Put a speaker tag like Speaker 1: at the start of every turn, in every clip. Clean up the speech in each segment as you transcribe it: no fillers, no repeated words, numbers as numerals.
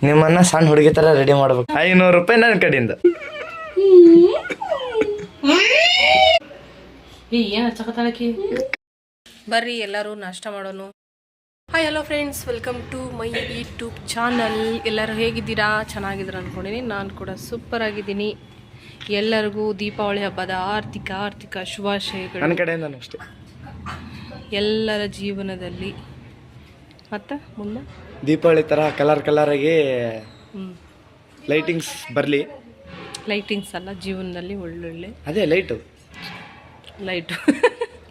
Speaker 1: ನಿಮ್ಮನ್ನ ಸಣ್ಣ ಹುಡುಗಿ ತರ ರೆಡಿ ಮಾಡ್ಬೇಕು. 500 ರೂಪಾಯಿ ನನ್ನ ಕಡೆಯಿಂದ.
Speaker 2: ಬರ್ರಿ ಎಲ್ಲರೂ ನಾಷ್ಟ ಮಾಡೋನು. Hi hello friends, welcome to my YouTube channel. ಎಲ್ಲರೂ ಹೇಗಿದ್ದೀರಾ? ಚೆನ್ನಾಗಿದ್ದೀರಾ ಅಂದ್ಕೊಂಡಿನಿ. ನಾನು ಕೂಡ ಸೂಪರ್ ಆಗಿದ್ದೀನಿ. ಎಲ್ಲರಿಗೂ ದೀಪಾವಳಿ ಹಬ್ಬದ ಆರ್ಥಿಕ ಶುಭಾಶಯಗಳು
Speaker 1: ನನ್ನ ಕಡೆಯಿಂದ ಅಷ್ಟೇ.
Speaker 2: ಎಲ್ಲರ ಜೀವನದಲ್ಲಿ ಮತ್ತು ಮುಂದೆ
Speaker 1: ದೀಪಾವಳಿ ಥರ ಕಲರ್ ಆಗಿ ಲೈಟಿಂಗ್ಸ್ ಬರಲಿ.
Speaker 2: ಲೈಟಿಂಗ್ಸ್ ಅಲ್ಲ, ಜೀವನದಲ್ಲಿ ಒಳ್ಳೊಳ್ಳೆ
Speaker 1: ಅದೇ ಲೈಟು.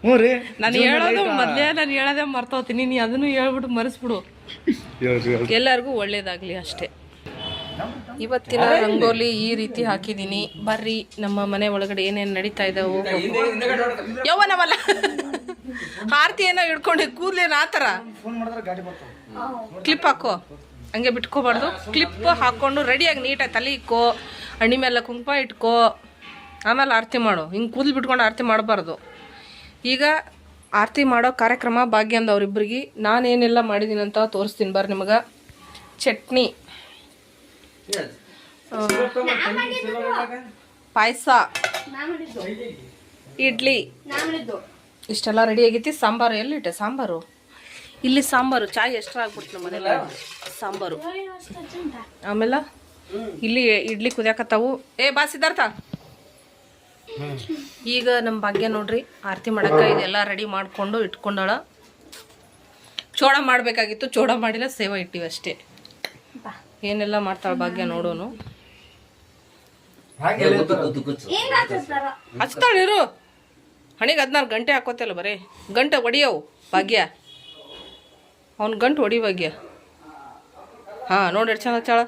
Speaker 1: ಹ್ಞೂ ರೀ,
Speaker 2: ನಾನು ಹೇಳೋದೇ ಮರ್ತೋತೀನಿ. ನೀ ಅದನ್ನು ಹೇಳ್ಬಿಟ್ಟು ಮರೆಸ್ಬಿಡು. ಎಲ್ಲರಿಗೂ ಒಳ್ಳೇದಾಗಲಿ ಅಷ್ಟೇ. ಇವತ್ತಿನ ರಂಗೋಲಿ ಈ ರೀತಿ ಹಾಕಿದ್ದೀನಿ. ಬರ್ರಿ ನಮ್ಮ ಮನೆ ಒಳಗಡೆ ಏನೇನು ನಡೀತಾ ಇದ್ದಾವೆ. ಯವ್ವನವಲ್ಲ, ಆರತಿ ಏನೋ ಹಿಡ್ಕೊಂಡು ಕೂದಲೇನು ಆ ಥರ ಕ್ಲಿಪ್ ಹಾಕೋ, ಹಂಗೆ ಬಿಟ್ಕೋಬಾರ್ದು. ಕ್ಲಿಪ್ ಹಾಕ್ಕೊಂಡು ರೆಡಿಯಾಗಿ ನೀಟಾಗಿ ತಲೆ ಇಕ್ಕೋ, ಹಣ್ಣಿ ಮೇಲೆ ಕುಂಕುಮ ಇಟ್ಕೋ, ಆಮೇಲೆ ಆರತಿ ಮಾಡು. ಹಿಂಗೆ ಕೂದಲು ಬಿಟ್ಕೊಂಡು ಆರತಿ ಮಾಡಬಾರ್ದು. ಈಗ ಆರತಿ ಮಾಡೋ ಕಾರ್ಯಕ್ರಮ ಭಾಗ್ಯಂದ ಅವ್ರಿಬ್ರಿಗೆ ನಾನೇನೆಲ್ಲ ಮಾಡಿದ್ದೀನಿ ಅಂತ ತೋರಿಸ್ತೀನಿ ಬರ್ರಿ ನಿಮಗೆ. ಚಟ್ನಿ, ಪಾಯಸ, ಇಡ್ಲಿ ಇಷ್ಟೆಲ್ಲ ರೆಡಿ ಆಗೈತಿ. ಸಾಂಬಾರು ಎಲ್ಲಿಟ್ಟೆ? ಸಾಂಬಾರು ಇಲ್ಲಿ. ಸಾಂಬಾರು ಚಾಯ್ ಎಷ್ಟ್ರ ಆಗ್ಬಿಡ್ತು ನಮ್ಮ ಮನೇಲಿ. ಸಾಂಬಾರು ಆಮೇಲೆ ಇಲ್ಲಿ ಇಡ್ಲಿ ಕುದಿಯಾಕತ್ತಾವು. ಬಾ ಸಿದ್ಧಾರ್ಥ. ಈಗ ನಮ್ಮ ಭಾಗ್ಯ ನೋಡ್ರಿ ಆರತಿ ಮಾಡಕ್ಕ ಇದೆಲ್ಲ ರೆಡಿ ಮಾಡಿಕೊಂಡು ಇಟ್ಕೊಂಡಾಳ. ಚೋಡ ಮಾಡಬೇಕಾಗಿತ್ತು, ಚೋಡ ಮಾಡಿಲ್ಲ, ಸೇವ ಇಟ್ಟಿವಿ ಅಷ್ಟೇ. ಏನೆಲ್ಲ ಮಾಡ್ತಾಳ ಭಾಗ್ಯ ನೋಡೋನು. ಹಚ್ತಾಳಿರು. ಹಣಿಗೆ 16 ಗಂಟೆ ಹಾಕೋತಿಲ್ಲ, ಬರೀ ಗಂಟೆ ಹೊಡಿಯವು ಭಾಗ್ಯ. ಅವ್ನ ಗಂಟು ಹೊಡಿ ಭಾಗ್ಯ. ಹಾಂ ನೋಡಿ ಎಷ್ಟು ಚಂದ ಹಚ್ಚಾಳ.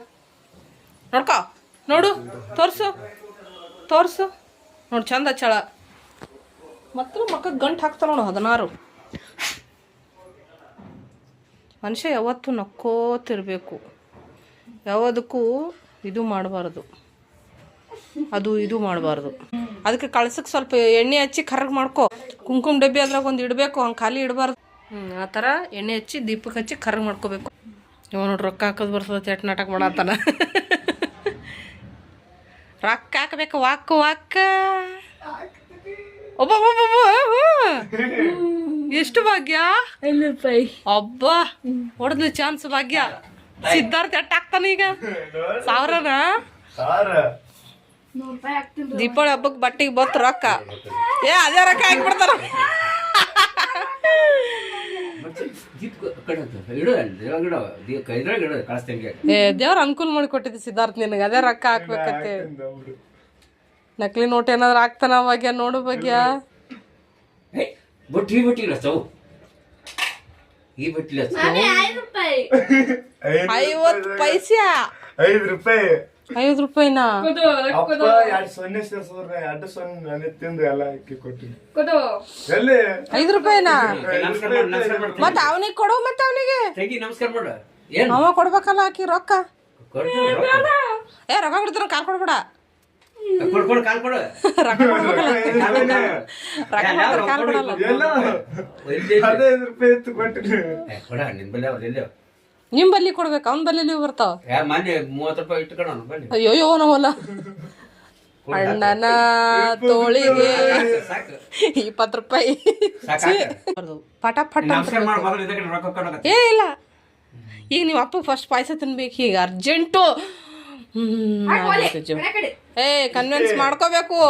Speaker 2: ನೋಡ್ಕೊ, ನೋಡು, ತೋರಿಸು ನೋಡಿ, ಚಂದ ಹಚ್ಚಾಳ. ಮಾತ್ರ ಮಕ್ಕಳಿಗೆ ಗಂಟು ಹಾಕ್ತಾಳ ನೋಡು 16. ಮನುಷ್ಯ ಯಾವತ್ತೂ ನಕ್ಕೋತಿರ್ಬೇಕು. ಯಾವುದಕ್ಕೂ ಇದು ಮಾಡಬಾರ್ದು, ಅದು ಇದು ಮಾಡಬಾರ್ದು. ಅದಕ್ಕೆ ಕಳ್ಸಕ್ಕೆ ಸ್ವಲ್ಪ ಎಣ್ಣೆ ಹಚ್ಚಿ ಕರ್ರಗೆ ಮಾಡ್ಕೊ. ಕುಂಕುಮ ಡಬ್ಬಿ ಅದ್ರಾಗ ಒಂದು ಇಡಬೇಕು, ಹಂಗೆ ಖಾಲಿ ಇಡಬಾರ್ದು. ಆ ಥರ ಎಣ್ಣೆ ಹಚ್ಚಿ ದೀಪಕ್ಕೆ ಹಚ್ಚಿ ಕರ್ರಗೆ ಮಾಡ್ಕೋಬೇಕು. ಇವ ನೋಡಿ ರೊಕ್ಕ ಹಾಕೋದು ಬರ್ತದೆ, ಚೆಟ್ ನಾಟಕ ಮಾಡತ್ತಾನ. ರೊಕ್ಕ ಹಾಕಬೇಕು, ವಾಕ್ಕ ಒಬ್ಬ ಎಷ್ಟು ಭಾಗ್ಯ? 500 ರೂಪಾಯಿ. ಅಬ್ಬ ಹೊಡೆದ್ಲು ಚಾನ್ಸ್ ಭಾಗ್ಯ. ಸಿದ್ಧಾರ್ಥ ಎಟ್ಟ ಹಾಕ್ತಾನ ಈಗ? 1000ನಾ? ದೀಪಾವಳಿ ಹಬ್ಬಕ್ಕೆ ಬಟ್ಟೆಗೆ ಬತ್ತು ರೊಕ್ಕ. ಅದೇ ರೊಕ್ಕ ಹಾಕ್ಬಿಡ್ತಾರ. ದೇವ್ರ ಅನುಕೂಲ ಮಾಡಿ ಕೊಟ್ಟಿದ್ದೆ ಸಿದ್ಧಾರ್ಥ ನಿನಗೆ, ಅದೇ ರೊಕ್ಕ ಹಾಕ್ಬೇಕತ್ತೆ. ನಕಲಿ ನೋಟ್ ಏನಾದ್ರು ಹಾಕ್ತಾನ ಭಾಗ್ಯ? ನೋಡು ಭಾಗ್ಯ. 50 ಪೈಸೆ. 5 ರೂಪಾಯಿ. 5 ರೂಪಾಯಿನಾ? 5 ರೂಪಾಯಿನಾ? ಮತ್ತೆ ಅವನಿಗೆ ಕೊಡು, ಮತ್ತೆ ಅವನಿಗೆ ಅವ ಕೊಡ್ಬೇಕಲ್ಲ ಹಾಕಿ ರೊಕ್ಕ. ರೊಕ್ಕ ಕೊಡ್ತಾರ, ಕಾಲ್ ಕೊಡ್ಬೇಡ. ರೊಕ್ಕ ಕಾಲ್ ಕೊಡಲ್ಲ. ನಿಮ್ ಬಲ್ಲಿ ಕೊಡ್ಬೇಕು, ಅವ್ನ ಬಲ್ಲಿ ಬರ್ತಾವ. ಅಯ್ಯೋ ನಾವಲ್ಲ. ಅಣ್ಣನ ತೋಳಿಗೆ 20 ರೂಪಾಯಿ. ಪಟ ಇಲ್ಲ. ಈಗ ನೀವು ಅಪ್ಪ ಫಸ್ಟ್ ಪಾಯಸ ತಿನ್ಬೇಕು. ಈಗ ಅರ್ಜೆಂಟು. ಕನ್ವಿನ್ಸ್ ಮಾಡ್ಕೋಬೇಕು.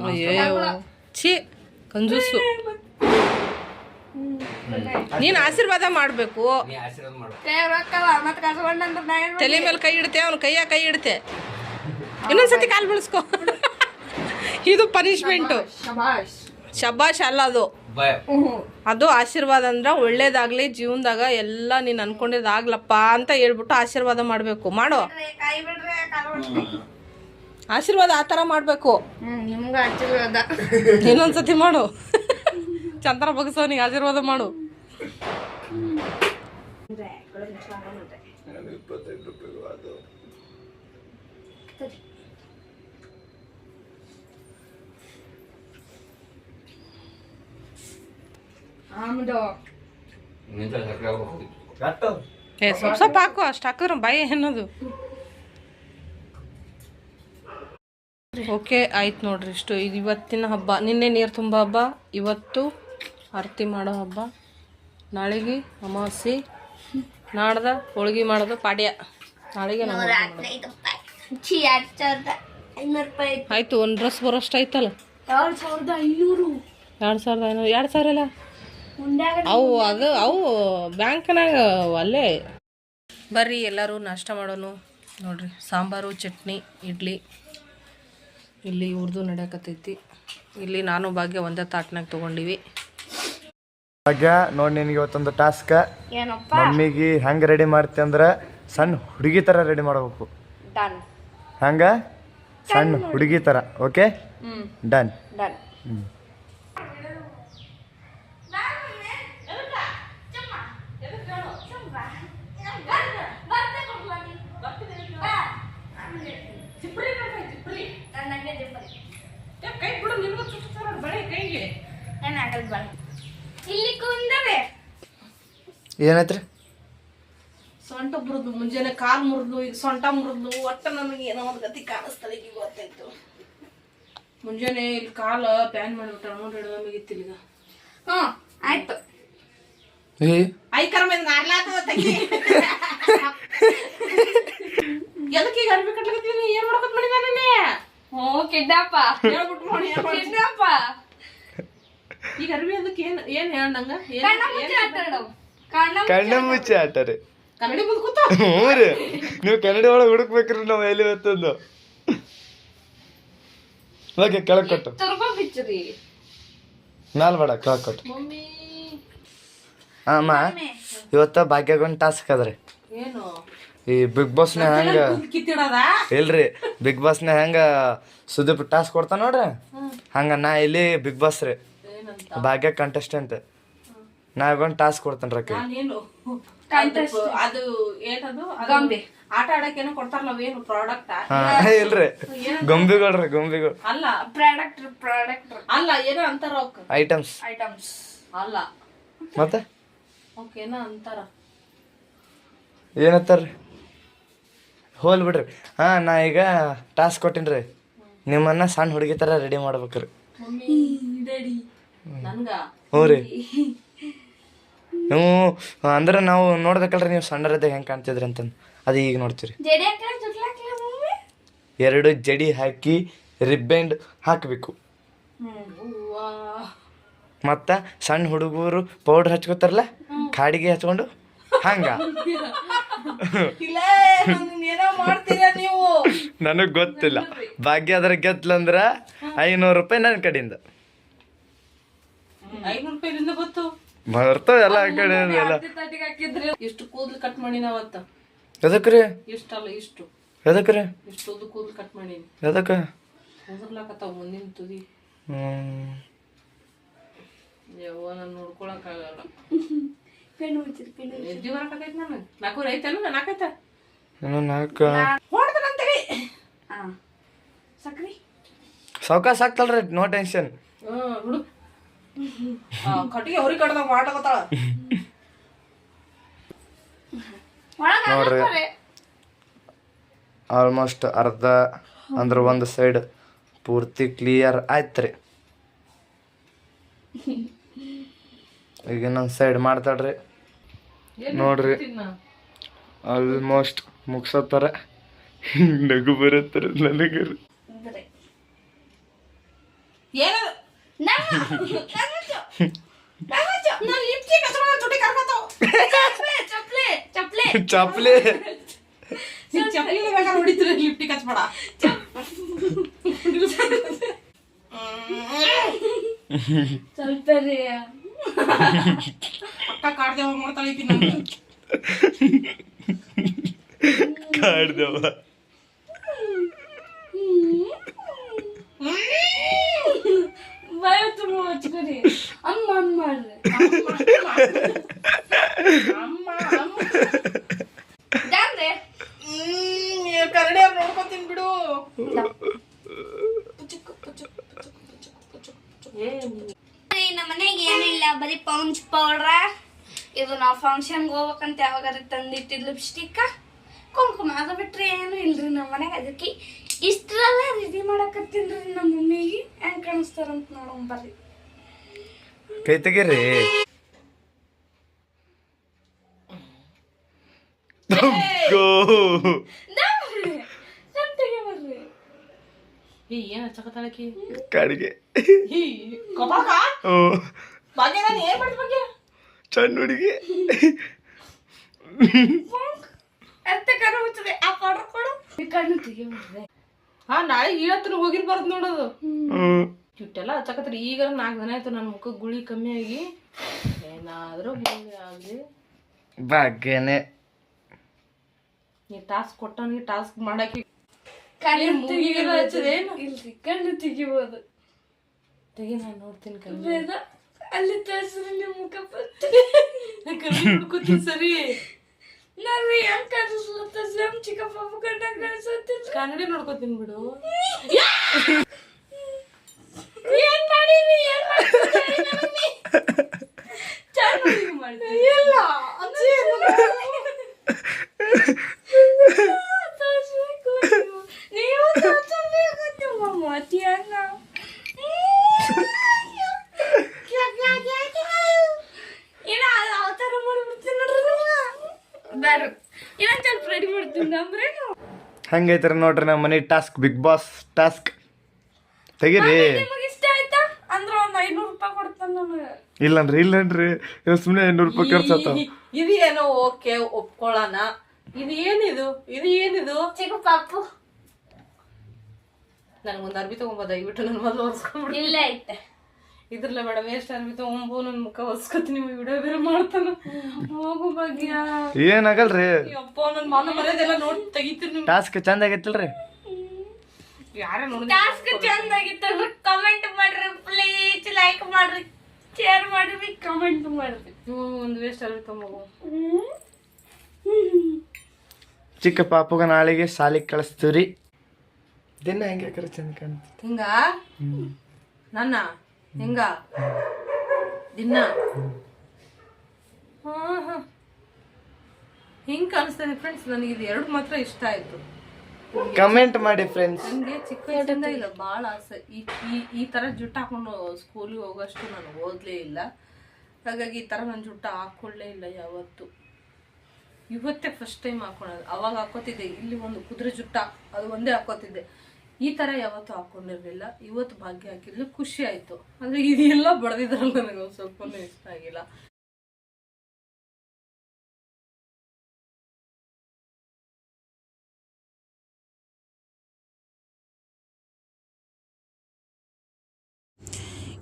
Speaker 2: ಅಯ್ಯೋ ಛೀ, ಕಂಜೂಸು. ನೀನ್ ಆಶೀರ್ವಾದ ಮಾಡ್ಬೇಕು. ತಲೆ ಮೇಲೆ ಕೈ ಇಡ್ತೆ, ಅವ್ನ ಕೈಯಾಗ ಕೈ ಇಡ್ತೆ. ಇನ್ನೊಂದ್ಸತಿ ಕಾಲು ಬೆಳೆಸ್ಕೊ. ಇದು ಪನಿಷ್ಮೆಂಟು. ಶಬಾಷ್ ಅಲ್ಲ ಅದು. ಅದು ಆಶೀರ್ವಾದ ಅಂದ್ರೆ ಒಳ್ಳೇದಾಗ್ಲಿ ಜೀವನದಾಗ ಎಲ್ಲ ನೀನ್ ಅನ್ಕೊಂಡಿದ್ದಾಗ್ಲಪ್ಪ ಅಂತ ಹೇಳ್ಬಿಟ್ಟು ಆಶೀರ್ವಾದ ಮಾಡ್ಬೇಕು. ಮಾಡೋ. ಆಶೀರ್ವಾದ ಆ ಥರ ಮಾಡಬೇಕು.
Speaker 3: ನಿಮ್ಗೆ ಆಶೀರ್ವಾದ.
Speaker 2: ಇನ್ನೊಂದ್ಸತಿ ಮಾಡು. ಚಂದ್ರ ಬಗ್ಸೋನಿಗೆ ಆಶೀರ್ವಾದ ಮಾಡು. ಸ್ವಲ್ಪ ಸ್ವಲ್ಪ ಹಾಕು, ಅಷ್ಟು ಹಾಕಿದ್ರೆ ಬಾಯಿ ಅನ್ನೋದು. ಓಕೆ ಆಯ್ತು ನೋಡ್ರಿ, ಇಷ್ಟು ಇದು ಇವತ್ತಿನ ಹಬ್ಬ. ನಿನ್ನೆ ನೀರು ತುಂಬ ಹಬ್ಬ, ಇವತ್ತು ಆರತಿ ಮಾಡೋ ಹಬ್ಬ, ನಾಳೆಗೆ ಅಮಾವಾಸ್ಯೆ, ನಾಡ್ದ ಹೋಳ್ಗೆ ಮಾಡೋದು ಪಾಡ್ಯ. ನಾಳೆಗೆ ಆಯ್ತು. ಒಂದು ಡ್ರೆಸ್ ಬರೋಷ್ಟು ಆಯ್ತಲ್ಲ.
Speaker 3: 2500.
Speaker 2: 2500 2,000 ಅಲ್ಲ ಅವು. ಅವು ಬ್ಯಾಂಕ್ನಾಗ ಅಲ್ಲೇ. ಬರ್ರಿ ಎಲ್ಲರೂ ನಾಷ್ಟ ಮಾಡೋನು. ನೋಡ್ರಿ ಸಾಂಬಾರು, ಚಟ್ನಿ, ಇಡ್ಲಿ. ಇಲ್ಲಿ ಉರ್ದು ನಡೆಯಕತ್ತೈತಿ. ಇಲ್ಲಿ ನಾನು ಭಾಗ್ಯ ಒಂದೇ ತಾಟ್ನಾಗ ತೊಗೊಂಡಿವಿ.
Speaker 1: ಭಾಗ್ಯ ನೋಡಿ, ನಿನಗೆ ಇವತ್ತೊಂದು ಟಾಸ್ಕ್.
Speaker 3: ಏನಪ್ಪ?
Speaker 1: ಮಮ್ಮಿಗೆ ಹೆಂಗೆ ರೆಡಿ ಮಾಡ್ತಿ ಅಂದ್ರೆ ಸಣ್ಣ ಹುಡುಗಿ ಥರ ರೆಡಿ ಮಾಡಬೇಕು.
Speaker 3: ಡನ್.
Speaker 1: ಹಂಗ ಸಣ್ಣ ಹುಡುಗಿ ಥರ. Okay, done.
Speaker 3: ಡನ್. ಇಲ್ಲಿ ಕುಂದವೆ
Speaker 1: ಏನೈತ್ರಿ?
Speaker 2: ಸೊಂಟ ಮುರಿದ್ಲು, ಮುಂಜಾನೆ ಕಾಲು ಮುರಿದ್ಲು, ಈಗ ಸೊಂಟ ಮುರಿದ್ಲು. ಒಟ್ಟ ನನಗೆ ಏನೋ ಒಂದು ಗತಿ ಕಾಣಿಸ್ತಲ್ಲ. ಈಗ ಗೊತ್ತಾಯ್ತು. ಮುಂಜಾನೆ ಇಲ್ಲಿ ಕಾಲ ಪ್ಯಾನ್ ಮಾಡಿಬಿಟ್ಟ ನೋಡ್ರಿ, ನಮಗೆ ಈಗ.
Speaker 3: ಆಯ್ತು.
Speaker 2: ಐಕರ ಮೇಲೆ ನಾರ್ಲಾತದ ತೆಗಿ. ಎದಕ್ಕೆ ಈಗ ಅರ್ಬಿ ಕಟ್ಲಕತ್ತೀನಿ? ಏನ್ ಮಾಡಕತ್ ಮಾಡಿ ನಾನೇ?
Speaker 3: ಕಿಡ್ನಾಪ
Speaker 2: ಹೇಳ್ಬಿಟ್ಟು ನೋಡಿ.
Speaker 3: ಕಿಡ್ನಾಪ.
Speaker 2: ಈಗ ಅರ್ಬಿ ಅದಕ್ಕೆ ಏನ್ ಹೇಳಂಗ?
Speaker 1: ಕಣ್ಣ ಮುಚ್ಚಿ ಆಟಾರೆ.
Speaker 2: ಕನ್ನಡಿ ಮುಂದೆ ಕೂತ
Speaker 1: ಹ್ಞೂ, ನೀವು ಕನ್ನಡ ಒಳಗೆ ಹುಡುಕ್ಬೇಕ್ರಿ. ನಾವು ಎಲ್ಲಿ ಹೊತ್ತಂದು ಓಕೆ, ಕೆಳಗೆ ಕೊಟ್ಟು
Speaker 3: ಬಿಚ್ಚರಿ
Speaker 1: ಮ್ಯಾಲ ಬೇಡ, ಕೆಳಗೆ ಕೊಟ್ಟು.
Speaker 2: ಮಮ್ಮಿ
Speaker 1: ಅಮ್ಮ, ಇವತ್ತ ಭಾಗ್ಯಗೊಂದು ಟಾಸ್ಕ್ ಅದ್ರಿ.
Speaker 2: ಏನು?
Speaker 1: ಈ ಬಿಗ್ ಬಾಸ್ನ ಹೆಂಗ
Speaker 2: ಕಿತ್ತಿಡದ?
Speaker 1: ಇಲ್ರಿ, ಬಿಗ್ ಬಾಸ್ನ ಹೆಂಗ ಸುದೀಪ್ ಟಾಸ್ಕ್ ಕೊಡ್ತಾ ನೋಡ್ರಿ, ಹಂಗ ನಾ ಇಲ್ಲಿ ಬಿಗ್ ಬಾಸ್ ರೀ, ಭಾಗ್ಯ ಕಂಟೆಸ್ಟೆಂಟ್. ನಾ ಒಂದು ಟಾಸ್ಕ್ ಕೊಡ್ತೇನೆ ರೊಕ್ಕ.
Speaker 2: ಅದು ಏನದು? ಗೊಂಬೆ ಆಟ ಆಡಕ್ಕೇನೋ ಕೊಡ್ತಾರಲ್ಲ, ಅವೇನು ಪ್ರಾಡಕ್ಟ್?
Speaker 1: ಇಲ್ರಿ, ಗೊಂಬೆಗಳ್ರಿ, ಗೊಂಬೆಗಳು
Speaker 2: ಅಲ್ಲ.
Speaker 3: ಪ್ರಾಡಕ್ಟ್
Speaker 2: ಅಲ್ಲ, ಏನೋ ಅಂತಾರ ಅವಕ್ಕ.
Speaker 1: ಐಟಮ್ಸ್
Speaker 2: ಅಲ್ಲ,
Speaker 1: ಮತ್ತೆ
Speaker 2: ಏನೋ ಅಂತಾರ.
Speaker 1: ಏನತ್ತಾರ್ರಿ? ಹೋಲ್ ಬಿಡ್ರಿ. ನಾ ಈಗ ಟಾಸ್ಕ್ ಕೊಟ್ಟಿನ್ರಿ, ನಿಮ್ಮನ್ನ ಸಣ್ಣ ಹುಡುಗಿ ಥರ ರೆಡಿ ಮಾಡ್ಬೇಕ್ರಿ. ಹ್ಞೂ ರೀ. ನೀವು ಅಂದ್ರೆ ನಾವು ನೋಡ್ಬೇಕಲ್ರಿ, ನೀವು ಸಣ್ಣರದಾಗ ಹೆಂಗೆ ಕಾಣ್ತಿದ್ರಿ ಅಂತಂದು. ಅದು ಈಗ ನೋಡ್ತೀರಿ. 2 ಜಡಿ ಹಾಕಿ ರಿಬ್ಬೆಂಡ್ ಹಾಕಬೇಕು. ಮತ್ತು ಸಣ್ಣ ಹುಡುಗರು ಪೌಡ್ರ್ ಹಚ್ಕೋತಾರಲ್ಲ, ಕಾಡಿಗೆ ಹಚ್ಕೊಂಡು ಹಂಗ. ನನಗೆ ಗೊತ್ತಿಲ್ಲ. ಭಾಗ್ಯ ಅದ್ರ ಗೆದ್ಲಂದ್ರ 500 ರೂಪಾಯಿ ನನ್ನ ಕಡೆಯಿಂದ.
Speaker 2: 500 ರೂಪಾಯಿದಿಂದ ಗೊತ್ತು
Speaker 1: ಬರ್ತಾವ ಎಲ್ಲ ಕಡೆ ಎಲ್ಲ.
Speaker 2: ಇಷ್ಟು ಕೂದಲು ಕಟ್ ಮಾಡಿ ನಾವತ್ತ.
Speaker 1: ಎದಕ್ರಿ?
Speaker 2: ಇಷ್ಟಲ್ಲ, ಇಷ್ಟು.
Speaker 1: ಎದಕ್ರಿ?
Speaker 2: ಇಷ್ಟು ಕೂದಲು ಕಟ್ ಮಾಡೀನಿ.
Speaker 1: ಎದಕ್ಕ?
Speaker 2: ಉದುರ್ಲಾಕತ್ತಾವ ಮುಂದಿನ ತುದಿ. ಯವ್ವ, ನಾನು ನೋಡ್ಕೊಳಕ್ಕಾಗಲ್ಲ. ನಿದ್ದೆ ಬರಕತ್ತೈತಿ ನನಗೆ. 4 ಐತಲ್ಲ? 4 ಐತ?
Speaker 1: ಇನ್ನೂ 4
Speaker 2: ಹೊಡ್ದನಂತೇಳಿ.
Speaker 3: ಸಕ್ರಿ
Speaker 1: ಸಾವ್ಕಾಸ್ ಆಗ್ತಲ್ರಿ, ನೋ ಟೆನ್ಷನ್.
Speaker 2: ಹುಡು ಕಟ್ಟಿಗೆ ಅವ್ರಿಗೆ ಕಡ್ದಾಗ ಮಾಡಕತ್ತಾಳ
Speaker 1: ನೋಡ್ರಿ. ಆಲ್ಮೋಸ್ಟ್ ಅರ್ಧ ಅಂದ್ರೆ ಒಂದು ಸೈಡ್ ಪೂರ್ತಿ ಕ್ಲಿಯರ್ ಆಯ್ತು ರೀ. ಈಗ ಇನ್ನೊಂದು ಸೈಡ್ ಮಾಡ್ತಾಳ್ರಿ ನೋಡ್ರಿ. ಆಲ್ಮೋಸ್ಟ್ ಮುಗ್ಸೋತಾರ. ನಗು ಬರತ್ತಾರ ನನಗೆ. ಚಪ್ಲಿ
Speaker 2: ಹೊಡಿತೀರ ಲಿಪ್ಟಿಕ್ ಹಚ್ಬೇಡ.
Speaker 3: ಸ್ವಲ್ಪ
Speaker 2: ಅಕ್ಕ ಕಾಡ್ದೇವ ಮಾಡ್ತಾಳೆ.
Speaker 1: ಕಾಡ್ದೇವ
Speaker 3: ರೀ ಅಮ್ಮ ಅಮ್ಮ ಮಾಡ್ರಿ
Speaker 2: ಅಮ್ಮ ಅಮ್ಮ
Speaker 3: ಜಾನ್ರಿ
Speaker 2: ಕನ್ನಡಿ ನೋಡ್ಕೊತೀನಿ ಬಿಡು.
Speaker 3: ನಮ್ಮ ಮನೆಗೆ ಏನಿಲ್ಲ ಬರೀ ಪೌಂಚ್ ಪೌಡ್ರ. ಇದು ನಾವು ಫಂಕ್ಷನ್ಗೆ ಹೋಗ್ಬೇಕಂತ ಯಾವಾಗಾರ ತಂದಿಟ್ಟಿದ್ ಲಿಪ್ಸ್ಟಿಕ್ ಕುಂಕುಮ ಅದು ಬಿಟ್ರೆ ಏನು ಇಲ್ರಿ ನಮ್ಮ ಮನೆಗೆ. ಅದಕ್ಕೆ ಇಷ್ಟೆಲ್ಲ ರೆಡಿ ಮಾಡಕತ್ತೀನ್ರಿ ನಮ್ಮ ಮಮ್ಮಿಗೆ ಹೆಂಗ್ ಕಾಣಿಸ್ತಾರಂತ ನೋಡೋಣ ಬರ್ರಿ.
Speaker 1: ಕೈ ತೆಗೀರಿ.
Speaker 3: ಸಂತೆಗೆ ಬರ್ರಿ.
Speaker 2: ಏನ್ ಹಚ್ಚಕತ್ತಾಳಕಿ
Speaker 1: ಕಾಡಿಗೆ
Speaker 2: ಕಪಾಕ ಭಾಗ್ಯ ನಾನು ಏನ್ ಮಾಡಿದ ಭಾಗ್ಯ
Speaker 1: ಸಣ್ಣ ಹುಡುಗಿ
Speaker 3: ಕರ ಹುಚ್ಚದೆ ಆ ಪೌಡರ್ ಕೊಡು ಕಣ್ಣು ತೆಗಿ ಬರ್ರಿ.
Speaker 2: ಹಾ ನಾಳೆ ಇವತ್ತು ಹೋಗಿರ್ಬಾರ್ದು ನೋಡೋದು. ಇಟ್ಟೆಲ್ಲ ಹಚ್ಚಕತ್ರಿ. ಈಗ 4 ದಿನ ಆಯ್ತು ನನ್ನ ಮುಖಕ್ಕೆ ಗುಳಿ ಕಮ್ಮಿ ಆಗಿ ಏನಾದ್ರೂ ಗುಳಿ ಆಗಲಿ.
Speaker 1: ಭಾಗ್ಯನೇ
Speaker 2: ನೀ ಟಾಸ್ಕ್ ಕೊಟ್ಟ ಟಾಸ್ಕ್ ಮಾಡಾಕಿ
Speaker 3: ಕಣ್ಣು
Speaker 2: ಮುಗಿಗೆಲ್ಲ ಹಚ್ಚದೇನು
Speaker 3: ಇಲ್ರಿ ಕಣ್ಣು ತೆಗಿಬೋದು.
Speaker 2: ತೆಗಿ ನಾನು ನೋಡ್ತೀನಿ ಕಮ್ಮಿ
Speaker 3: ಬೇಡ ಅಲ್ಲಿ ತೋರಿಸ್ರಿ ನಿಮ್ಮ ಮುಖ ಬರ್ತೀನಿ.
Speaker 2: ಕಮ್ಮಿ ಸರಿ
Speaker 3: ನಾನು ಹೆಂಗ್ ಕಾಣಿಸ್ಲತ್ತ ಸೇಮ್ ಚಿಕ್ಕಪ್ಪ ಕಂಡಂಗ್ ಕಾಣಿಸತ್ತಿಲ್ಲ.
Speaker 2: ಕನ್ನಡಿ ನೋಡ್ಕೋತೀನಿ ಬಿಡು.
Speaker 3: ಏನ್ ಮಾಡೀನಿ ಏನ್ ಮಾಡ್ತೀನಿ ಚೆನ್ನಾಗಿ ಮಾಡ್ತೀನಿ.
Speaker 2: ಇಲ್ಲ
Speaker 3: ನೀವು ತೋರಿಸಬೇಕಾಗುತ್ತೆ ಮಮ್ಮ ಅತಿಯನ್ನ. ಏನ ಅವತಾರ ಮಾಡಿಬಿಡ್ತೀನಿ ನೋಡ್ರಿ ಬೇಡ ಇನ್ನೊಂದ್ ಸ್ವಲ್ಪ ರೆಡಿ ಮಾಡ್ತೀನಿ ನಮ್ರೇನು.
Speaker 1: ಹಂಗೈತ್ರ ನೋಡ್ರಿ ನಮ್ಮ ಮನೆ ಟಾಸ್ಕ್ ಬಿಗ್ ಬಾಸ್ ಟಾಸ್ಕ್ ತೆಗೀರಿ.
Speaker 3: ನಿಮಗೆ ಇಷ್ಟ ಆಯ್ತಾ ಅಂದ್ರೆ ಒಂದ್ 500 ರೂಪಾಯಿ ಕೊಡ್ತಾನೆ ನನಗೆ.
Speaker 1: ಇಲ್ಲನ್ರಿ ಸುಮ್ಮನೆ 500 ರೂಪಾಯಿ ಖರ್ಚಾತಾವ.
Speaker 2: ಇದು ಏನೋ ಓಕೆ ಒಪ್ಕೊಳ್ಳೋಣ. ಇದು ಏನಿದು
Speaker 3: ಚಿಕ್ಕ ಪಾಪು
Speaker 2: ನನಗೊಂದು ಅರ್ಬಿ ತಗೊಂಬ ದಯವಿಟ್ಟು ನನ್ನ ಮೊದಲು ಹೊರ್ಸ್ಕೊಂಡ್ಬಿಡಿ.
Speaker 3: ಇಲ್ಲ ಐತೆ
Speaker 2: ಇದ್ರಲ್ಲ ಮೇಡಮ್ ಎಷ್ಟು ಅರ್ಬಿ ತಗೊಂಬೋ ನನ್ನ ಮುಖ ಹೊರ್ಸ್ಕೊತೀನಿ. ವಿಡಿಯೋ ಬೇರೆ ಮಾಡ್ತಾನ. ಹೋಗು ಭಾಗ್ಯ
Speaker 1: ಏನಾಗಲ್ರಿ.
Speaker 2: ಅಪ್ಪ ನನ್ನ ಮಾನ ಮರ್ಯಾದೆಲ್ಲ ನೋಡಿ ತೆಗಿತೀರಿ ನೀವು.
Speaker 1: ಟಾಸ್ಕ್ ಚಂದ ಆಗೈತಿಲ್ರಿ.
Speaker 2: ಯಾರೇ ನೋಡಿ
Speaker 3: ಟಾಸ್ಕ್ ಚಂದಾಗಿತ್ತಂದ್ರೆ ಕಮೆಂಟ್ ಮಾಡ್ರಿ ಪ್ಲೀಸ್. ಲೈಕ್ ಮಾಡ್ರಿ, ಶೇರ್ ಮಾಡ್ರಿ, ಕಮೆಂಟ್ ಮಾಡ್ರಿ.
Speaker 2: ಒಂದು ವೇಸ್ಟ್ ಅರ್ಬಿ ತಗೊಂಬೋಗು.
Speaker 1: ಚಿಕ್ಕ ಪಾಪುಗ ನಾಳೆಗೆ ಶಾಲೆಗೆ ಕಳಿಸ್ತೀವ್ರಿ. ದಿನ ಹೆಂಗೆ ಚಂದ ಕಾಣ್ತೈತಿ
Speaker 2: ಹಿಂಗ ನನ್ನ ಹಿಂಗ ದಿನ ಹಿಂಗ್ ಕಾಣಿಸ್ತೇನೆ ಫ್ರೆಂಡ್ಸ್. ನನಗೆ ಇದು 2 ಮಾತ್ರ ಇಷ್ಟ ಆಯ್ತು.
Speaker 1: ಕಮೆಂಟ್ ಮಾಡಿ ಫ್ರೆಂಡ್ಸ್.
Speaker 2: ನನಗೆ ಚಿಕ್ಕ ವಯಸ್ಸಿಂದ ಇಲ್ಲ ಭಾಳ ಆಸೆ. ಈ ಥರ ಜುಟ್ಟು ಹಾಕೊಂಡು ಸ್ಕೂಲಿಗೆ ಹೋಗೋಷ್ಟು ನಾನು ಓದಲೇ ಇಲ್ಲ. ಹಾಗಾಗಿ ಈ ಥರ ನಾನು ಜುಟ್ಟು ಹಾಕ್ಕೊಳ್ಳೇ ಇಲ್ಲ ಯಾವತ್ತು. ಇವತ್ತೇ ಫಸ್ಟ್ ಟೈಮ್ ಹಾಕೊಳ್ಳೋದು. ಅವಾಗ ಹಾಕೋತಿದ್ದೆ ಇಲ್ಲಿ ಒಂದು ಕುದುರೆ ಜುಟ್ಟ, ಅದು ಒಂದೇ ಹಾಕೋತಿದ್ದೆ. ಈ ಥರ ಯಾವತ್ತೂ ಹಾಕೊಂಡಿರ್ಲಿಲ್ಲ. ಇವತ್ತು ಭಾಗ್ಯ ಹಾಕಿದ್ಲು, ಖುಷಿ ಆಯಿತು. ಅಂದರೆ ಇದೆಲ್ಲ ಬಡ್ದಿದ್ರಲ್ಲ ನನಗೆ ಒಂದು ಸ್ವಲ್ಪನೂ ಇಷ್ಟ ಆಗಿಲ್ಲ.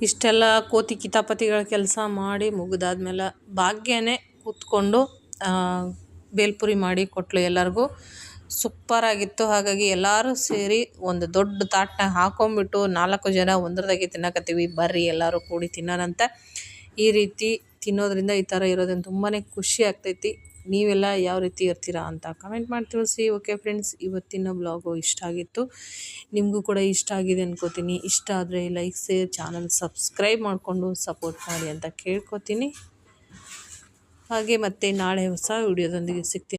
Speaker 2: ಇಷ್ಟೆಲ್ಲ ಕೋತಿ ಕಿತಾಪತಿಗಳ ಕೆಲಸ ಮಾಡಿ ಮುಗಿದಾದ್ಮೇಲೆ ಭಾಗ್ಯನೇ ಕೂತ್ಕೊಂಡು ಬೇಲ್ಪುರಿ ಮಾಡಿ ಕೊಟ್ಲು ಎಲ್ಲರಿಗೂ. ಸೂಪರಾಗಿತ್ತು. ಹಾಗಾಗಿ ಎಲ್ಲರೂ ಸೇರಿ ಒಂದು ದೊಡ್ಡ ತಾಟ್ನಾಗ ಹಾಕೊಂಡ್ಬಿಟ್ಟು 4 ಜನ ಒಂದ್ರದಾಗೆ ತಿನ್ನಕತ್ತೀವಿ. ಬರ್ರಿ ಎಲ್ಲರೂ ಕೂಡಿ ತಿನ್ನೋಣಂತ. ಈ ರೀತಿ ತಿನ್ನೋದ್ರಿಂದ ಈ ಥರ ಇರೋದ್ರಿಂದ ತುಂಬಾ ಖುಷಿ ಆಗ್ತೈತಿ. ನೀವೆಲ್ಲ ಯಾವ ರೀತಿ ಇರ್ತೀರಾ ಅಂತ ಕಮೆಂಟ್ ಮಾಡಿ ತಿಳಿಸಿ. ಓಕೆ ಫ್ರೆಂಡ್ಸ್, ಇವತ್ತಿನ ಬ್ಲಾಗು ಇಷ್ಟ ಆಗಿತ್ತು. ನಿಮಗೂ ಕೂಡ ಇಷ್ಟ ಆಗಿದೆ ಅನ್ಕೋತೀನಿ. ಇಷ್ಟ ಆದರೆ ಲೈಕ್, ಶೇರ್, ಚಾನಲ್ ಸಬ್ಸ್ಕ್ರೈಬ್ ಮಾಡಿಕೊಂಡು ಸಪೋರ್ಟ್ ಮಾಡಿ ಅಂತ ಕೇಳ್ಕೊತೀನಿ. ಹಾಗೆ ಮತ್ತೆ ನಾಳೆ ಹೊಸ ವಿಡಿಯೋದೊಂದಿಗೆ ಸಿಗ್ತೀನಿ.